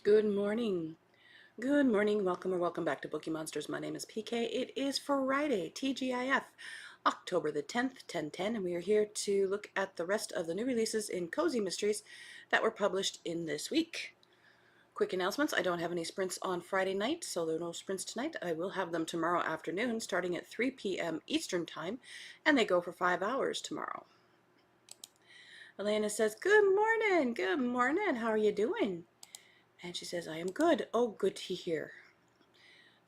Good morning. Good morning. Welcome or welcome back to Bookeemonsters. My name is PK. It is Friday, TGIF, October the 10th, 10/10, and we are here to look at the rest of the new releases in Cozy Mysteries that were published in this week. Quick announcements. I don't have any sprints on Friday night, so there are no sprints tonight. I will have them tomorrow afternoon starting at 3 p.m. Eastern Time, and they go for 5 hours tomorrow. Elena says, Good morning. Good morning. How are you doing? And she says, I am good. Oh, good to hear.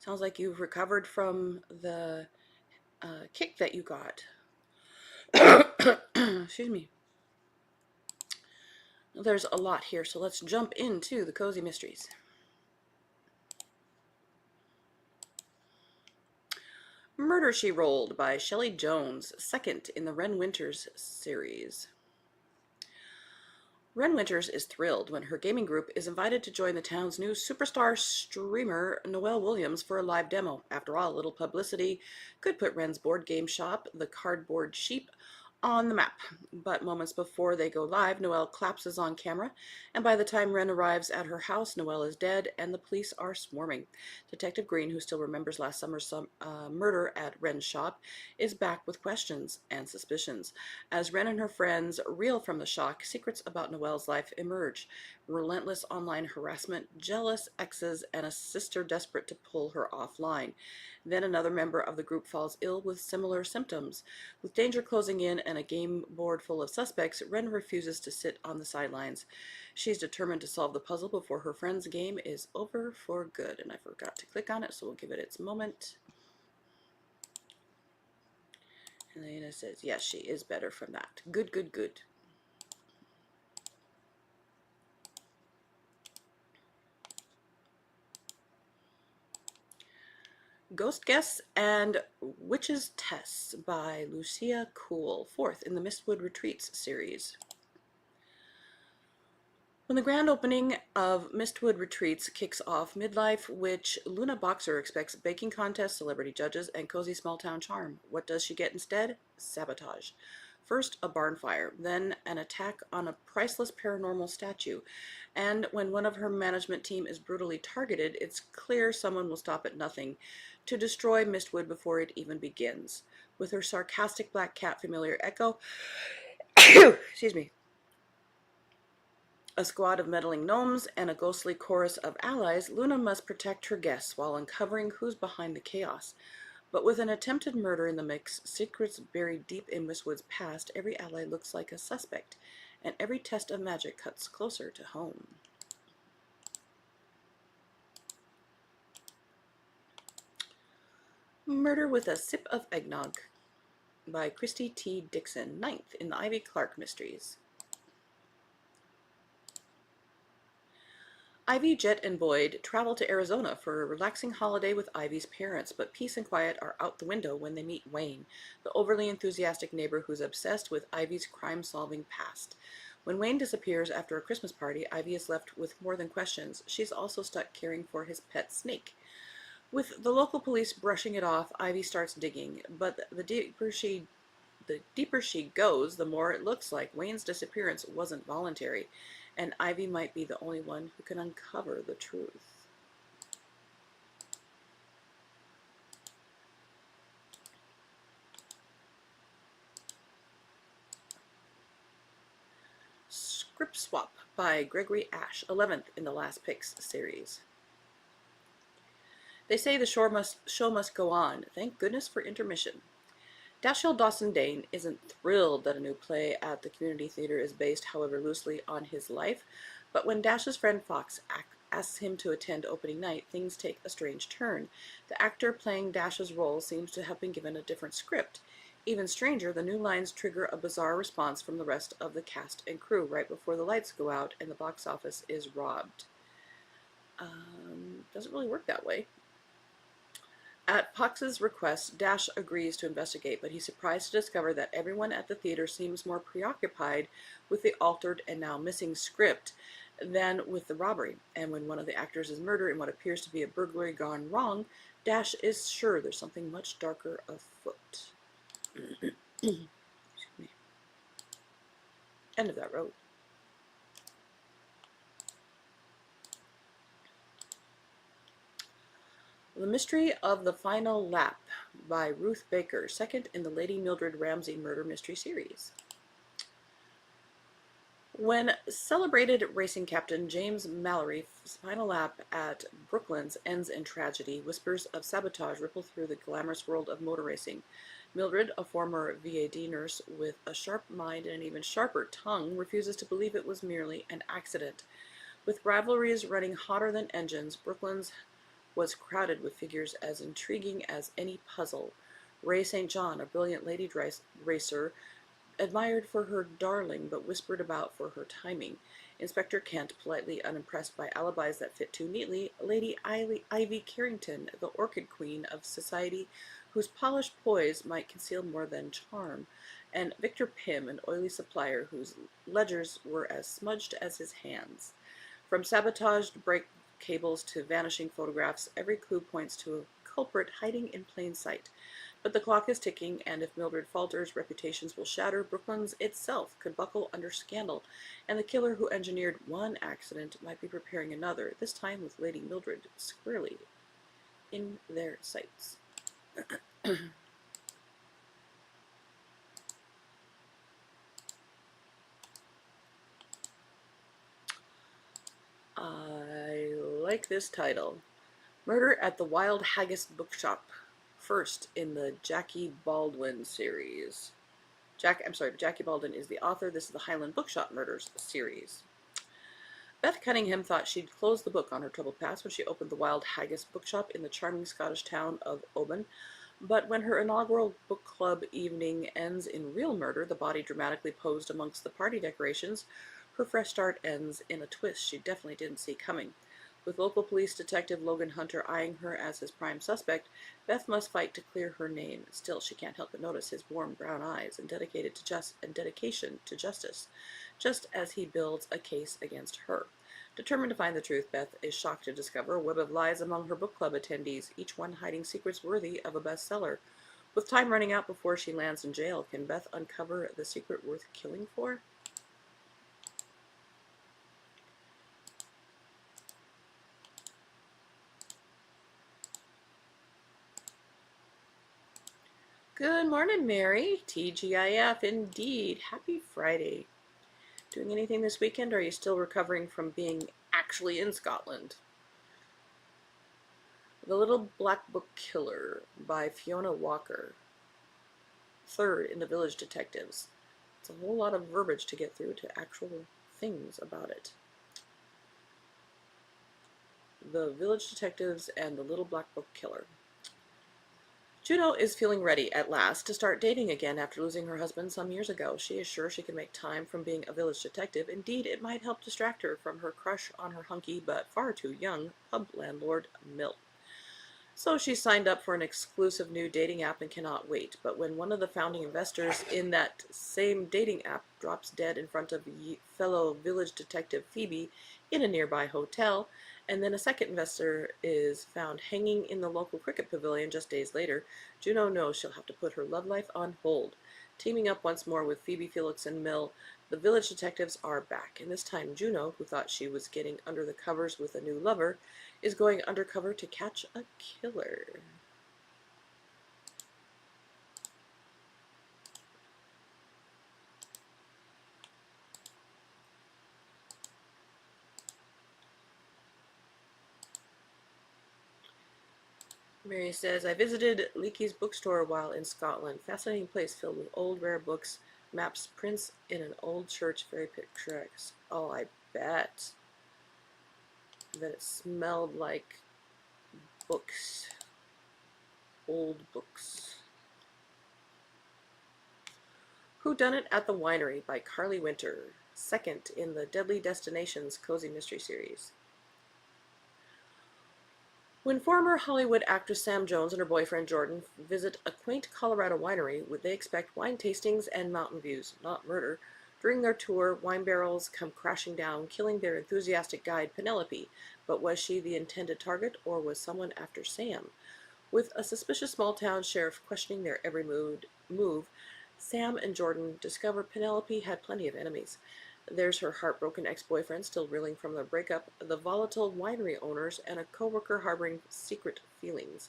Sounds like you've recovered from the kick that you got. Excuse me. There's a lot here, so let's jump into the Cozy Mysteries. Murder, She Rolled by Shelley Jones, second in the Ren Winters series. Ren Winters is thrilled when her gaming group is invited to join the town's new superstar streamer Noelle Williams for a live demo. After all, a little publicity could put Ren's board game shop, the Cardboard Sheep, on the map. But moments before they go live, Noelle collapses on camera, and by the time Ren arrives at her house, Noelle is dead and the police are swarming. Detective Green, who still remembers last summer's murder at Ren's shop, is back with questions and suspicions. As Ren and her friends reel from the shock, secrets about Noelle's life emerge. Relentless online harassment, jealous exes, and a sister desperate to pull her offline. Then another member of the group falls ill with similar symptoms. With danger closing in and a game board full of suspects, Ren refuses to sit on the sidelines. She's determined to solve the puzzle before her friend's game is over for good. And I forgot to click on it, so we'll give it its moment. And Elena says, yes, she is better from that. Good, good, good. Ghost Guests and Witches' Tests by Lucia Cool, fourth in the Mistwood Retreats series. When the grand opening of Mistwood Retreats kicks off, midlife witch Luna Boxer expects baking contests, celebrity judges, and cozy small-town charm. What does she get instead? Sabotage. First, a barn fire, then an attack on a priceless paranormal statue. And when one of her management team is brutally targeted, it's clear someone will stop at nothing to destroy Mistwood before it even begins. With her sarcastic black cat familiar Echo, excuse me, a squad of meddling gnomes, and a ghostly chorus of allies, Luna must protect her guests while uncovering who's behind the chaos. But with an attempted murder in the mix, secrets buried deep in Mistwood's past, every ally looks like a suspect, and every test of magic cuts closer to home. Murder with a Sip of Eggnog by Christy T. Dixon, ninth in the Ivy Clark Mysteries. Ivy, Jet, and Boyd travel to Arizona for a relaxing holiday with Ivy's parents, but peace and quiet are out the window when they meet Wayne, the overly enthusiastic neighbor who's obsessed with Ivy's crime-solving past. When Wayne disappears after a Christmas party, Ivy is left with more than questions. She's also stuck caring for his pet snake. With the local police brushing it off, Ivy starts digging, but the deeper she goes, the more it looks like Wayne's disappearance wasn't voluntary, and Ivy might be the only one who can uncover the truth. Script Swap by Gregory Ash, 11th in the Last Picks series. They say the show must go on. Thank goodness for intermission. Dashiell Dawson Dane isn't thrilled that a new play at the community theater is based, however loosely, on his life, but when Dash's friend Fox asks him to attend opening night, things take a strange turn. The actor playing Dash's role seems to have been given a different script. Even stranger, the new lines trigger a bizarre response from the rest of the cast and crew right before the lights go out and the box office is robbed. Doesn't really work that way. At Fox's request, Dash agrees to investigate, but he's surprised to discover that everyone at the theater seems more preoccupied with the altered and now missing script than with the robbery. And when one of the actors is murdered in what appears to be a burglary gone wrong, Dash is sure there's something much darker afoot. End of that road. The Mystery of the Final Lap by Ruth Baker, second in the Lady Mildred Ramsay murder mystery series. When celebrated racing captain James Mallory's final lap at Brooklands ends in tragedy, whispers of sabotage ripple through the glamorous world of motor racing. Mildred, a former VAD nurse with a sharp mind and an even sharper tongue, refuses to believe it was merely an accident. With rivalries running hotter than engines, Brooklands was crowded with figures as intriguing as any puzzle. Ray St. John, a brilliant lady racer, admired for her darling but whispered about for her timing. Inspector Kent, politely unimpressed by alibis that fit too neatly, Lady Ivy Carrington, the orchid queen of society whose polished poise might conceal more than charm, and Victor Pym, an oily supplier whose ledgers were as smudged as his hands. From sabotaged brake cables to vanishing photographs, every clue points to a culprit hiding in plain sight. But the clock is ticking, and if Mildred falters, reputations will shatter. Brooklands itself could buckle under scandal, and the killer who engineered one accident might be preparing another, this time with Lady Mildred squarely in their sights. I like this title. Murder at the Wild Haggis Bookshop, first in the Jackie Baldwin series. Jackie Baldwin is the author. This is the Highland Bookshop Murders series. Beth Cunningham thought she'd close the book on her troubled past when she opened the Wild Haggis Bookshop in the charming Scottish town of Oban. But when her inaugural book club evening ends in real murder, the body dramatically posed amongst the party decorations, her fresh start ends in a twist she definitely didn't see coming. With local police detective Logan Hunter eyeing her as his prime suspect, Beth must fight to clear her name. Still, she can't help but notice his warm brown eyes and dedication to justice, just as he builds a case against her. Determined to find the truth, Beth is shocked to discover a web of lies among her book club attendees, each one hiding secrets worthy of a bestseller. With time running out before she lands in jail, can Beth uncover the secret worth killing for? Good morning, Mary. TGIF, indeed. Happy Friday. Doing anything this weekend, or are you still recovering from being actually in Scotland? The Little Black Book Killer by Fiona Walker, third in the Village Detectives. It's a whole lot of verbiage to get through to actual things about it. The Village Detectives and the Little Black Book Killer. Juno is feeling ready, at last, to start dating again after losing her husband some years ago. She is sure she can make time from being a village detective. Indeed, it might help distract her from her crush on her hunky but far too young pub landlord, Milt. So she signed up for an exclusive new dating app and cannot wait. But when one of the founding investors in that same dating app drops dead in front of fellow village detective Phoebe in a nearby hotel, and then a second investor is found hanging in the local cricket pavilion just days later, Juno knows she'll have to put her love life on hold. Teaming up once more with Phoebe, Felix, and Mill, the village detectives are back, and this time Juno, who thought she was getting under the covers with a new lover, is going undercover to catch a killer. Mary says, I visited Leakey's bookstore while in Scotland. Fascinating place filled with old rare books, maps, prints in an old church, very picturesque. Oh, I bet. That it smelled like books. Old books. Whodunit at the Winery by Carly Winter, second in the Deadly Destinations Cozy Mystery Series. When former Hollywood actress Sam Jones and her boyfriend Jordan visit a quaint Colorado winery, would they expect wine tastings and mountain views, not murder? During their tour, wine barrels come crashing down, killing their enthusiastic guide Penelope. But was she the intended target, or was someone after Sam? With a suspicious small-town sheriff questioning their every move, Sam and Jordan discover Penelope had plenty of enemies. There's her heartbroken ex-boyfriend still reeling from their breakup, the volatile winery owners, and a co-worker harboring secret feelings.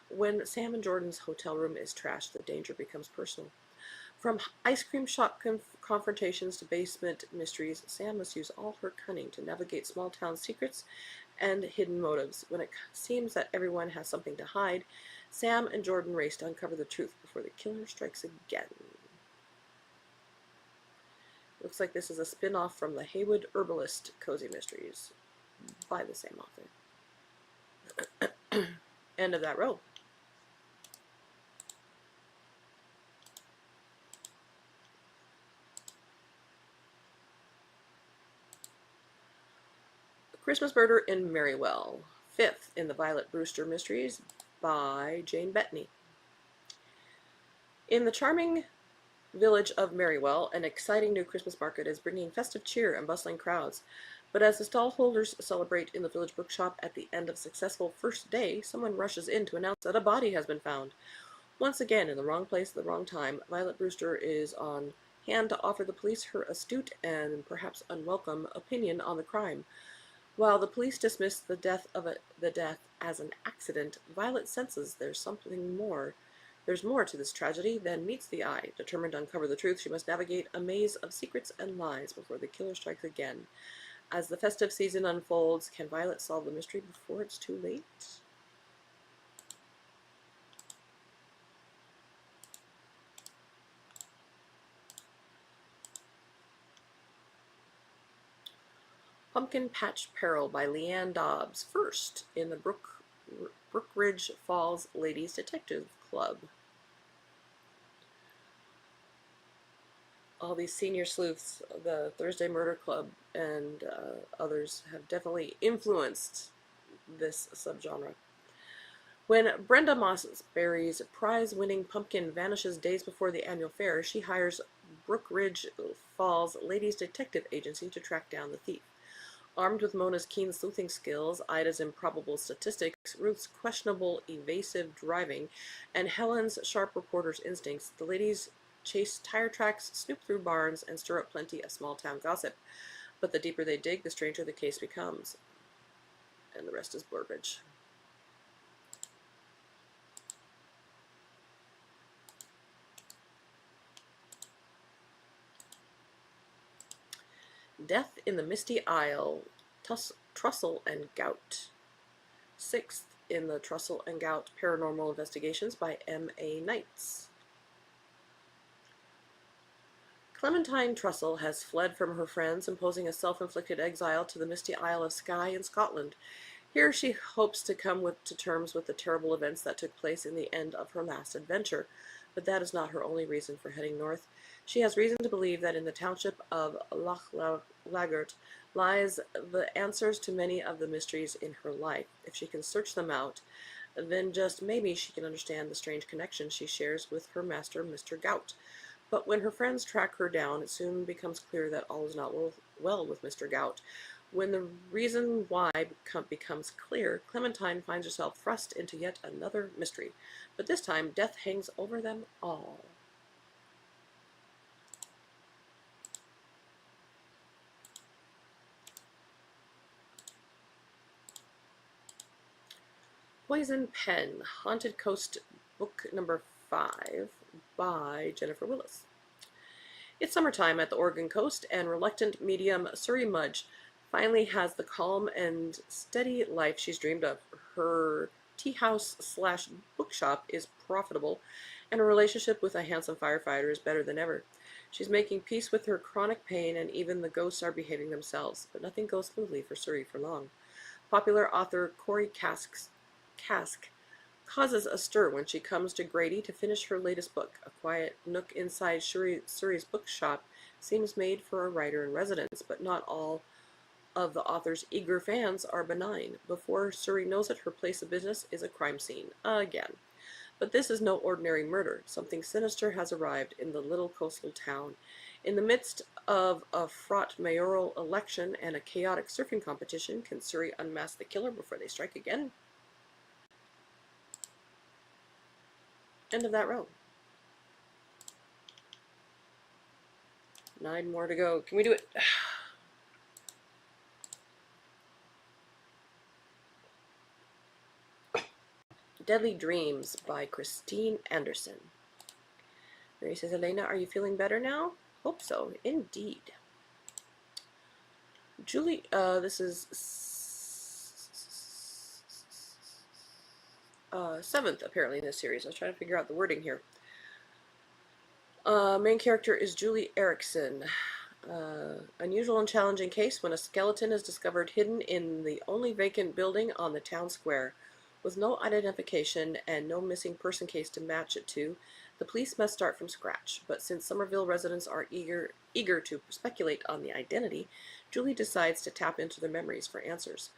When Sam and Jordan's hotel room is trashed, the danger becomes personal. From ice cream shop confrontations to basement mysteries, Sam must use all her cunning to navigate small town secrets and hidden motives. When it seems that everyone has something to hide, Sam and Jordan race to uncover the truth before the killer strikes again. Looks like this is a spin-off from the Haywood Herbalist Cozy Mysteries by the same author. End of that row. Christmas Murder in Merrywell, 5th in the Violet Brewster Mysteries by Jane Bettany. In the charming village of Merrywell, an exciting new Christmas market is bringing festive cheer and bustling crowds. But as the stallholders celebrate in the village bookshop at the end of a successful first day, someone rushes in to announce that a body has been found. Once again, in the wrong place at the wrong time, Violet Brewster is on hand to offer the police her astute and perhaps unwelcome opinion on the crime. While the police dismiss the death as an accident, Violet senses there's more to this tragedy than meets the eye. Determined to uncover the truth, she must navigate a maze of secrets and lies before the killer strikes again. As the festive season unfolds, can Violet solve the mystery before it's too late? Pumpkin Patch Peril by Leanne Dobbs, 1st in the Brookridge Falls Ladies Detective Club. All these senior sleuths, the Thursday Murder Club, and others have definitely influenced this subgenre. When Brenda Mossberry's prize-winning pumpkin vanishes days before the annual fair, she hires Brookridge Falls Ladies Detective Agency to track down the thief. Armed with Mona's keen sleuthing skills, Ida's improbable statistics, Ruth's questionable evasive driving, and Helen's sharp reporter's instincts, the ladies chase tire tracks, snoop through barns, and stir up plenty of small-town gossip. But the deeper they dig, the stranger the case becomes. And the rest is Burbage. Death in the Misty Isle, Trussell and Gout. 6th in the Trussell and Gout Paranormal Investigations by M.A. Knights. Clementine Trussell has fled from her friends, imposing a self-inflicted exile to the misty Isle of Skye in Scotland. Here she hopes to come to terms with the terrible events that took place in the end of her last adventure. But that is not her only reason for heading north. She has reason to believe that in the township of Lagart lies the answers to many of the mysteries in her life. If she can search them out, then just maybe she can understand the strange connection she shares with her master, Mr. Gout. But when her friends track her down, it soon becomes clear that all is not well with Mr. Gout. When the reason why becomes clear, Clementine finds herself thrust into yet another mystery. But this time, death hangs over them all. Poison Pen, Haunted Coast, book number 5 by Jennifer Willis. It's summertime at the Oregon coast, and reluctant medium Surrey Mudge finally has the calm and steady life she's dreamed of. Her tea house / bookshop is profitable, and her relationship with a handsome firefighter is better than ever. She's making peace with her chronic pain, and even the ghosts are behaving themselves, but nothing goes smoothly for Surrey for long. Popular author Corey Cask causes a stir when she comes to Grady to finish her latest book. A quiet nook inside Surrey's bookshop seems made for a writer in residence, but not all of the author's eager fans are benign. Before Surrey knows it, her place of business is a crime scene. Again. But this is no ordinary murder. Something sinister has arrived in the little coastal town. In the midst of a fraught mayoral election and a chaotic surfing competition, can Surrey unmask the killer before they strike again? End of that row. 9 more to go. Can we do it? Deadly Dreams by Christine Anderson. Mary says, Elena, are you feeling better now? Hope so. Indeed. Julie, this is 7th, apparently, in this series. I was trying to figure out the wording here. Main character is Julie Erickson. Unusual and challenging case when a skeleton is discovered hidden in the only vacant building on the town square. With no identification and no missing person case to match it to, the police must start from scratch. But since Somerville residents are eager to speculate on the identity, Julie decides to tap into their memories for answers.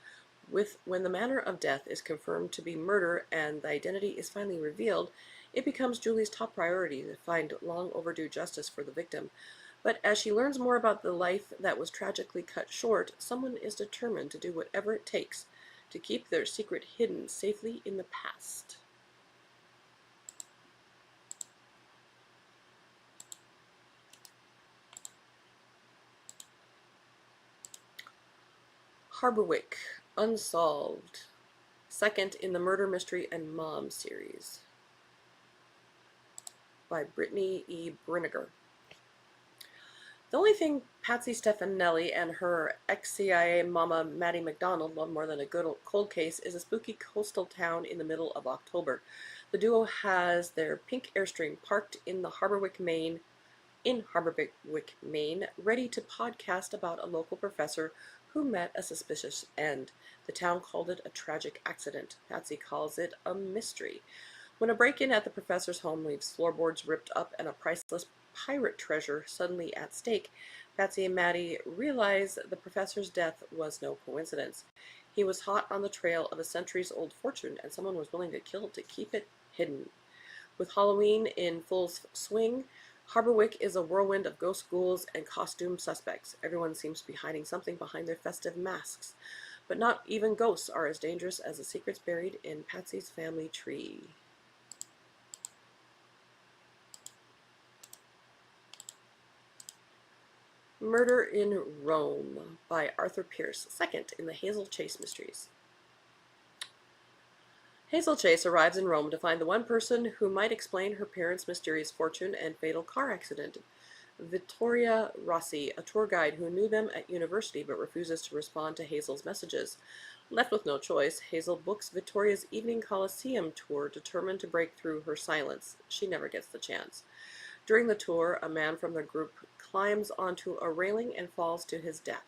When the manner of death is confirmed to be murder and the identity is finally revealed, it becomes Julie's top priority to find long overdue justice for the victim. But as she learns more about the life that was tragically cut short, someone is determined to do whatever it takes to keep their secret hidden safely in the past. Harborwick, Unsolved, 2nd in the Murder, Mystery, and Mom series by Brittany E. Brinegar. The only thing Patsy Stefanelli and her ex-CIA mama Maddie McDonald love more than a good cold case is a spooky coastal town in the middle of October. The duo has their pink Airstream parked in Harborwick, Maine, ready to podcast about a local professor who met a suspicious end. The town called it a tragic accident. Patsy calls it a mystery. When a break-in at the professor's home leaves floorboards ripped up and a priceless pirate treasure suddenly at stake, Patsy and Maddie realize the professor's death was no coincidence. He was hot on the trail of a centuries-old fortune, and someone was willing to kill to keep it hidden. With Halloween in full swing, Harborwick is a whirlwind of ghost ghouls and costume suspects. Everyone seems to be hiding something behind their festive masks. But not even ghosts are as dangerous as the secrets buried in Patsy's family tree. Murder in Rome by Arthur Pierce, 2nd in the Hazel Chase mysteries. Hazel Chase arrives in Rome to find the one person who might explain her parents' mysterious fortune and fatal car accident. Vittoria Rossi, a tour guide who knew them at university but refuses to respond to Hazel's messages. Left with no choice, Hazel books Vittoria's evening Colosseum tour, determined to break through her silence. She never gets the chance. During the tour, a man from the group climbs onto a railing and falls to his death.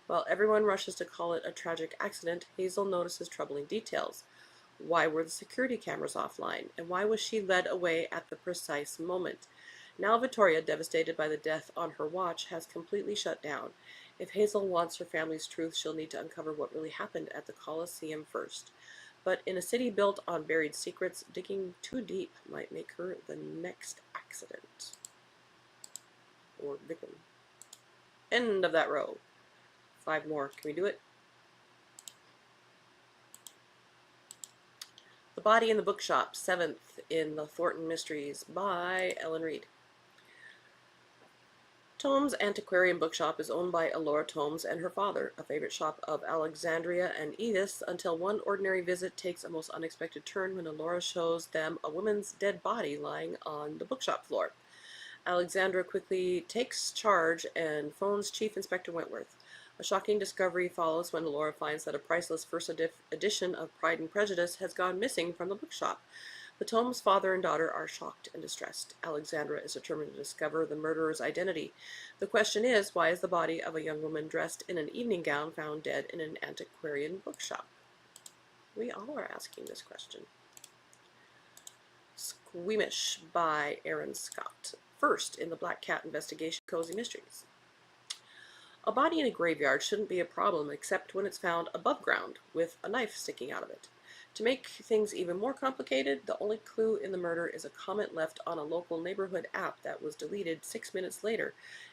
While everyone rushes to call it a tragic accident, Hazel notices troubling details. Why were the security cameras offline? And why was she led away at the precise moment? Now Vittoria, devastated by the death on her watch, has completely shut down. If Hazel wants her family's truth, she'll need to uncover what really happened at the Colosseum first. But in a city built on buried secrets, digging too deep might make her the next accident. Or victim. End of that row. 5 more. Can we do it? The Body in the Bookshop, 7th in the Thornton Mysteries by Ellen Reed. Tomes Antiquarian Bookshop is owned by Elora Tomes and her father, a favorite shop of Alexandria and Edith's, until one ordinary visit takes a most unexpected turn when Elora shows them a woman's dead body lying on the bookshop floor. Alexandra quickly takes charge and phones Chief Inspector Wentworth. A shocking discovery follows when Elora finds that a priceless first edition of Pride and Prejudice has gone missing from the bookshop. The Tomes' father and daughter are shocked and distressed. Alexandra is determined to discover the murderer's identity. The question is, why is the body of a young woman dressed in an evening gown found dead in an antiquarian bookshop? We all are asking this question. Squeamish by Aaron Scott, 1st in the Black Cat Investigation Cozy Mysteries. A body in a graveyard shouldn't be a problem except when it's found above ground with a knife sticking out of it. To make things even more complicated, the only clue in the murder is a comment left on a local neighborhood app that was deleted 6 minutes later,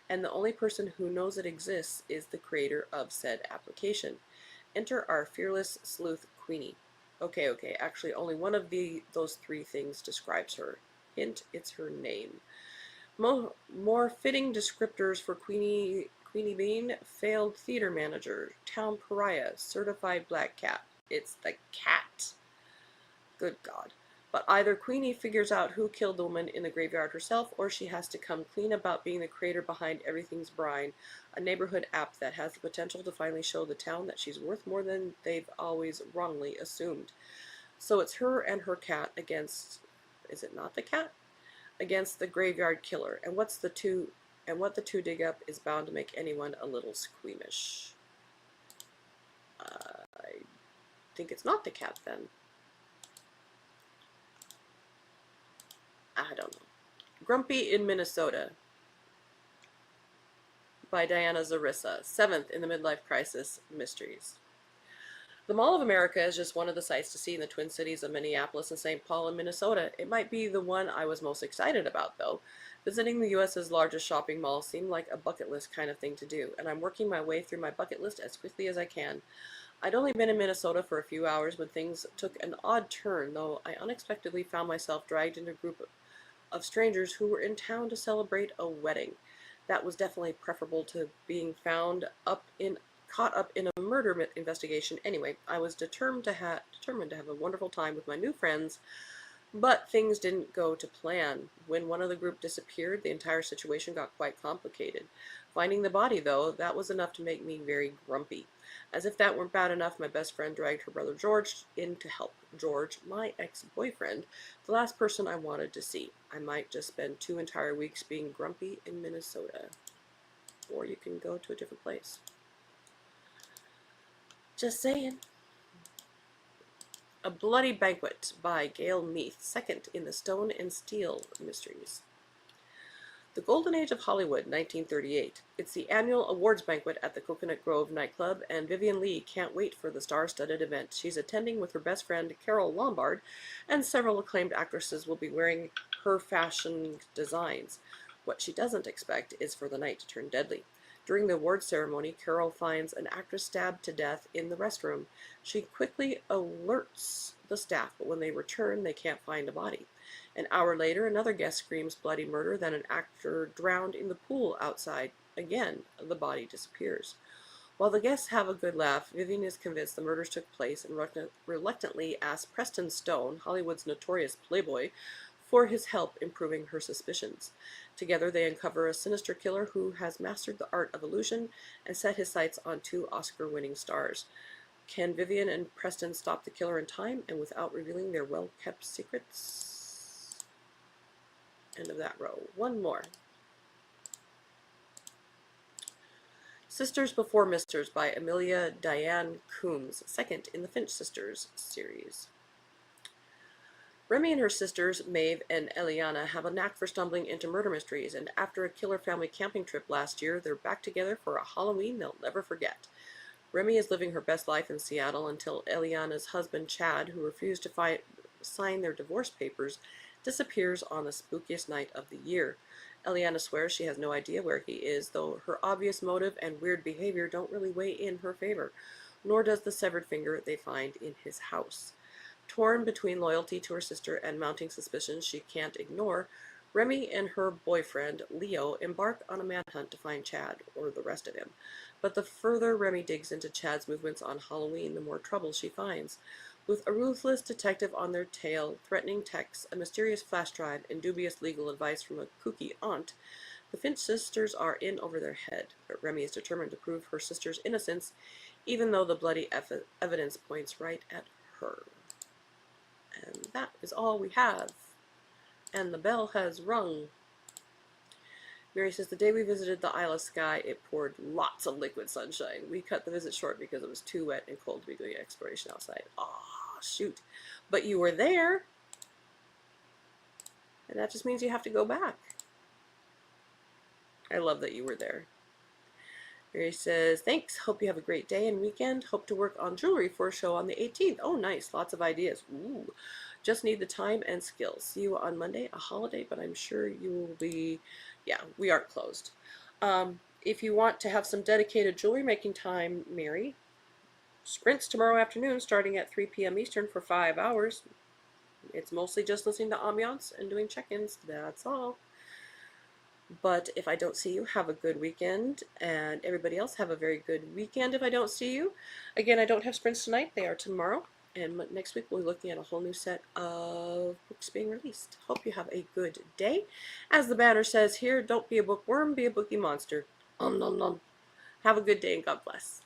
and the only person who knows it exists is the creator of said application. Enter our fearless sleuth, Queenie. Okay, actually only one of those 3 things describes her. Hint, it's her name. More fitting descriptors for Queenie Bean, failed theater manager, town pariah, certified black cat. It's the cat. Good God. But either Queenie figures out who killed the woman in the graveyard herself, or she has to come clean about being the creator behind Everything's Brine, a neighborhood app that has the potential to finally show the town that she's worth more than they've always wrongly assumed. So it's her and her cat against, is it not the cat? Against the graveyard killer. And what the two dig up is bound to make anyone a little squeamish. I think it's not the cat then. I don't know. Grumpy in Minnesota by Diana Zarissa, 7th in the Midlife Crisis Mysteries. The Mall of America is just one of the sights to see in the Twin Cities of Minneapolis and St. Paul in Minnesota. It might be the one I was most excited about, though. Visiting the U.S.'s largest shopping mall seemed like a bucket list kind of thing to do, and I'm working my way through my bucket list as quickly as I can. I'd only been in Minnesota for a few hours when things took an odd turn, though I unexpectedly found myself dragged into a group of strangers who were in town to celebrate a wedding. That was definitely preferable to being caught up in a murder investigation. Anyway, I was determined to have a wonderful time with my new friends, but things didn't go to plan. When one of the group disappeared, the entire situation got quite complicated. Finding the body, though, that was enough to make me very grumpy. As if that weren't bad enough, my best friend dragged her brother George in to help. George, my ex-boyfriend, the last person I wanted to see. I might just spend 2 entire weeks being grumpy in Minnesota. Or you can go to a different place. Just saying. A Bloody Banquet by Gail Meath, 2nd in the Stone and Steel Mysteries. The Golden Age of Hollywood, 1938. It's the annual awards banquet at the Coconut Grove nightclub, and Vivien Leigh can't wait for the star-studded event. She's attending with her best friend, Carol Lombard, and several acclaimed actresses will be wearing her fashion designs. What she doesn't expect is for the night to turn deadly. During the awards ceremony, Carol finds an actress stabbed to death in the restroom. She quickly alerts the staff, but when they return, they can't find a body. An hour later, another guest screams bloody murder, then an actor drowned in the pool outside. Again, the body disappears. While the guests have a good laugh, Vivien is convinced the murders took place and reluctantly asks Preston Stone, Hollywood's notorious playboy, for his help in proving her suspicions. Together they uncover a sinister killer who has mastered the art of illusion and set his sights on 2 Oscar-winning stars. Can Vivien and Preston stop the killer in time and without revealing their well-kept secrets? End of that row. One more. Sisters Before Misters by Amelia Diane Coombs, 2nd in the Finch Sisters series. Remy and her sisters, Maeve and Eliana, have a knack for stumbling into murder mysteries, and after a killer family camping trip last year, they're back together for a Halloween they'll never forget. Remy is living her best life in Seattle until Eliana's husband, Chad, who refused to sign their divorce papers, disappears on the spookiest night of the year. Eliana swears she has no idea where he is, though her obvious motive and weird behavior don't really weigh in her favor, nor does the severed finger they find in his house. Torn between loyalty to her sister and mounting suspicions she can't ignore, Remy and her boyfriend, Leo, embark on a manhunt to find Chad, or the rest of him. But the further Remy digs into Chad's movements on Halloween, the more trouble she finds. With a ruthless detective on their tail, threatening texts, a mysterious flash drive, and dubious legal advice from a kooky aunt, the Finch sisters are in over their head. But Remy is determined to prove her sister's innocence, even though the bloody evidence points right at her. And that is all we have. And the bell has rung. Mary says, the day we visited the Isle of Skye, it poured lots of liquid sunshine. We cut the visit short because it was too wet and cold to be doing exploration outside. Aw, shoot. But you were there. And that just means you have to go back. I love that you were there. Mary says, thanks. Hope you have a great day and weekend. Hope to work on jewelry for a show on the 18th. Oh, nice. Lots of ideas. Ooh. Just need the time and skills. See you on Monday, a holiday, but I'm sure you will be, yeah, we aren't closed. If you want to have some dedicated jewelry making time, Mary, sprints tomorrow afternoon starting at 3 p.m. Eastern for 5 hours. It's mostly just listening to ambiance and doing check-ins. That's all. But if I don't see you, have a good weekend, and everybody else have a very good weekend if I don't see you. Again, I don't have sprints tonight, they are tomorrow, and next week we'll be looking at a whole new set of books being released. Hope you have a good day. As the banner says here, don't be a bookworm, be a bookie monster. Nom nom nom. Have a good day and God bless.